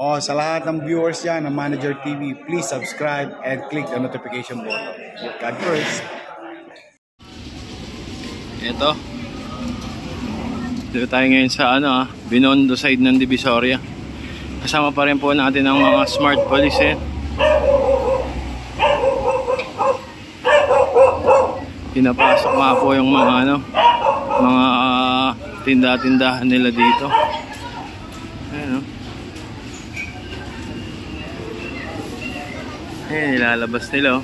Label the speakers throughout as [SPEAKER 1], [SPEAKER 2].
[SPEAKER 1] Sa lahat ng viewers yan ng Manager TV, please subscribe and click the notification button. God first.
[SPEAKER 2] Ito. Dito tayo ngayon sa Binondo side ng Divisoria. Kasama pa rin po natin ang mga smart police. Pinapasok nga po yung mga mga tinda-tindahan nila dito. Ayan, Ayan, nilalabas nila.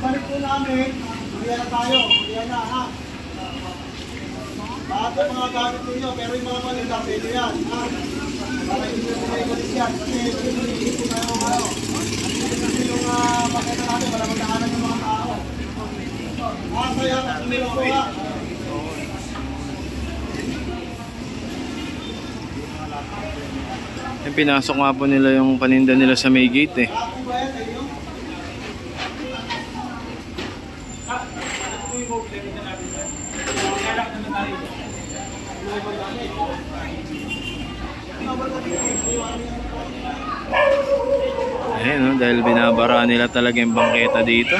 [SPEAKER 3] Balik po namin, ulihan na tayo, ulihan na ha. Lahat ng mga gamit ninyo, pero yung mga paninda, pwede yan ha. Para hindi nyo may galis yan, kasi hindi po tayo kayo. Kasi yung pakita natin, wala magdaanan yung mga tao. Kaya, tumilo po ha.
[SPEAKER 2] Pinasok nga po nila yung paninda nila sa may gate Ayan, dahil binabara nila talaga yung bangketa dito.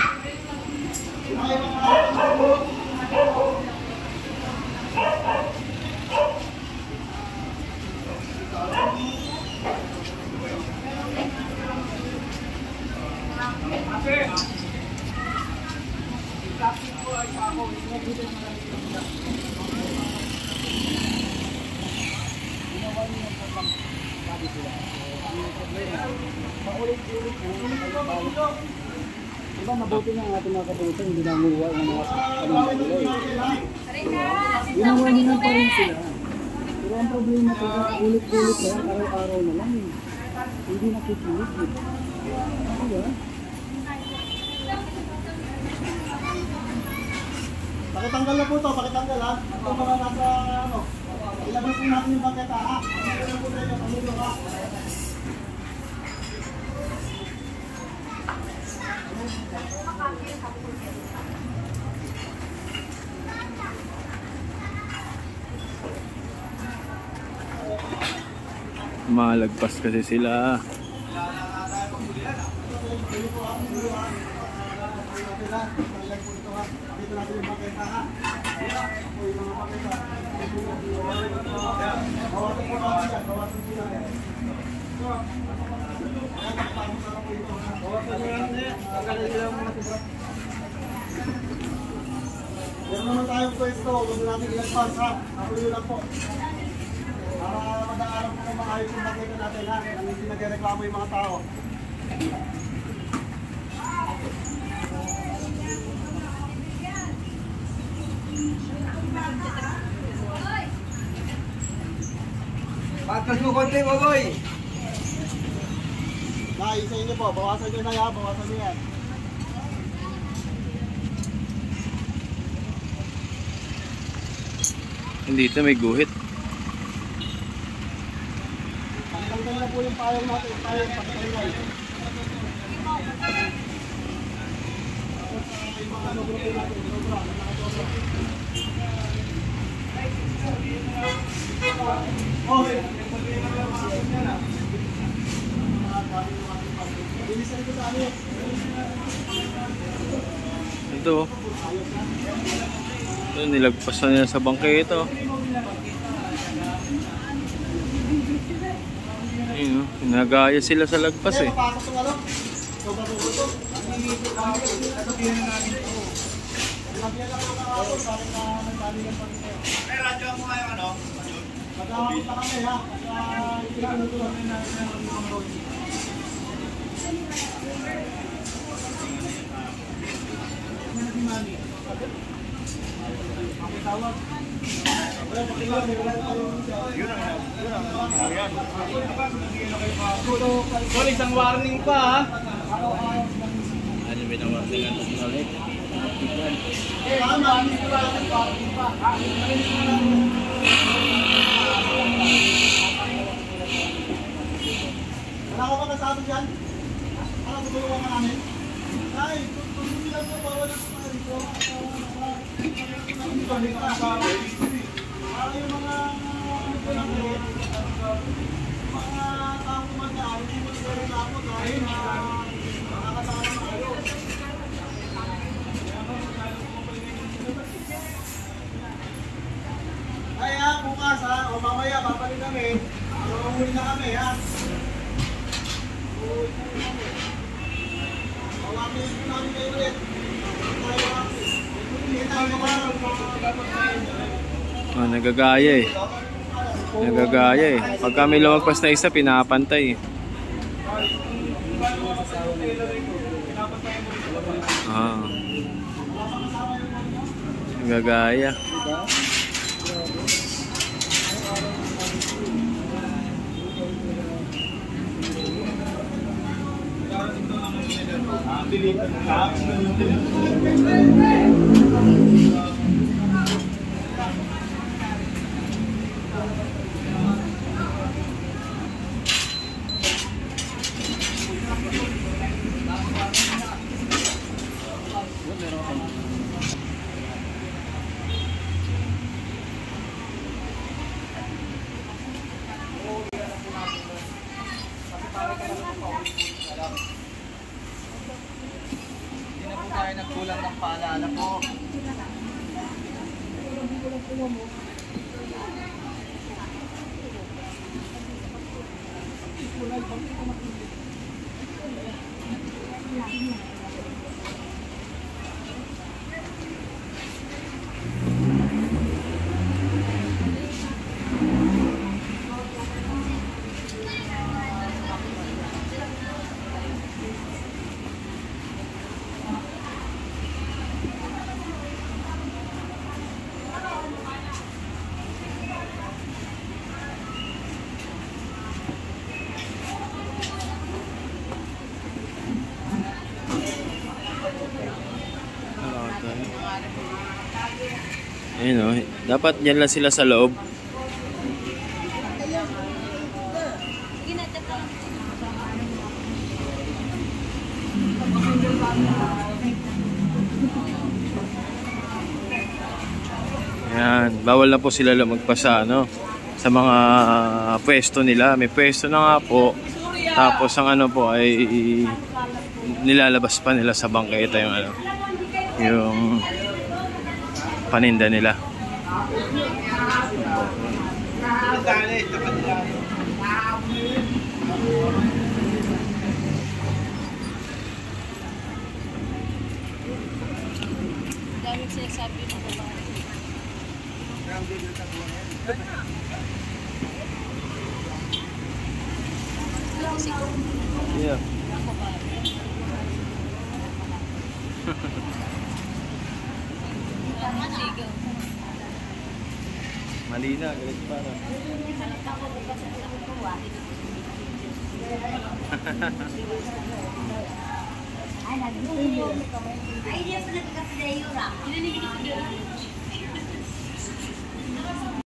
[SPEAKER 3] Diba mabuti ng ating mga kapulisan, hindi nanguha ng mga paninda. Ginawa nila pa rin sila. Pero ang problema ko, ulit-ulit lang, araw-araw na lang. Hindi nakikinig. Diba? Pakitanggal na po ito, pakitanggal ha. Ito mga nasa ilabas po natin yung bangketa ha. Ilabas po tayo, pamulo ha.
[SPEAKER 2] Malagpas kasi sila.
[SPEAKER 3] Meron naman tayong pwesto, huwag natin ilagpas ha. Nakulo lang po. Para mag-aaral po ng maayos yung makita natin ha. Nang hindi nagreklamo yung mga tao.
[SPEAKER 4] Patras mo konti, Boboy!
[SPEAKER 3] Isa inyo po, bawasan nyo na yan, bawasan nyo yan.
[SPEAKER 2] Dito may guhit.
[SPEAKER 3] Pakitanggal na po yung payong natin, payong pakitanggal. Okay.
[SPEAKER 2] Ito. Ito, nilagpas na nila sa bangketa. Ayun, nagaya sila sa lagpas
[SPEAKER 4] May radyo mo kayo
[SPEAKER 3] Magkakapit na kami ha. Pinatutunan na ng road.
[SPEAKER 4] Tol, isang warning pa ha.
[SPEAKER 2] Ano binawarningan ulit?
[SPEAKER 3] Wala ka ba kasama dyan? tutulungan ka namin? Ay, tutulungan lang po, bawal na po tayo dito. Para yung mga taong kumandaan, hindi mo sila tapos dahil nakakatawa na kayo. Ay ha, bukas ha, o mamaya babalik kami. Uuwi na kami ha. Mawamin ko namin kayo ulit.
[SPEAKER 2] Oh, nagagaya eh. Nagagaya eh. Pag kami lumagpas na isa, pinapantay eh. Ah. Nagagaya.
[SPEAKER 4] Hindi na po tayo nagkulang ng paalala po.
[SPEAKER 2] Ayun o, dapat dyan lang sila sa loob. Ayan, bawal na po sila lumagpas sa ano, sa mga pwesto nila. May pwesto na nga po. Tapos ang ano po ay nilalabas pa nila sa bangketa yung ano, yung paninda nila.
[SPEAKER 5] Daming sinasabi ng babae.
[SPEAKER 2] Yeah. Mali na, galit pa na.
[SPEAKER 5] Ay, dia pernah dikasih dari orang. Ini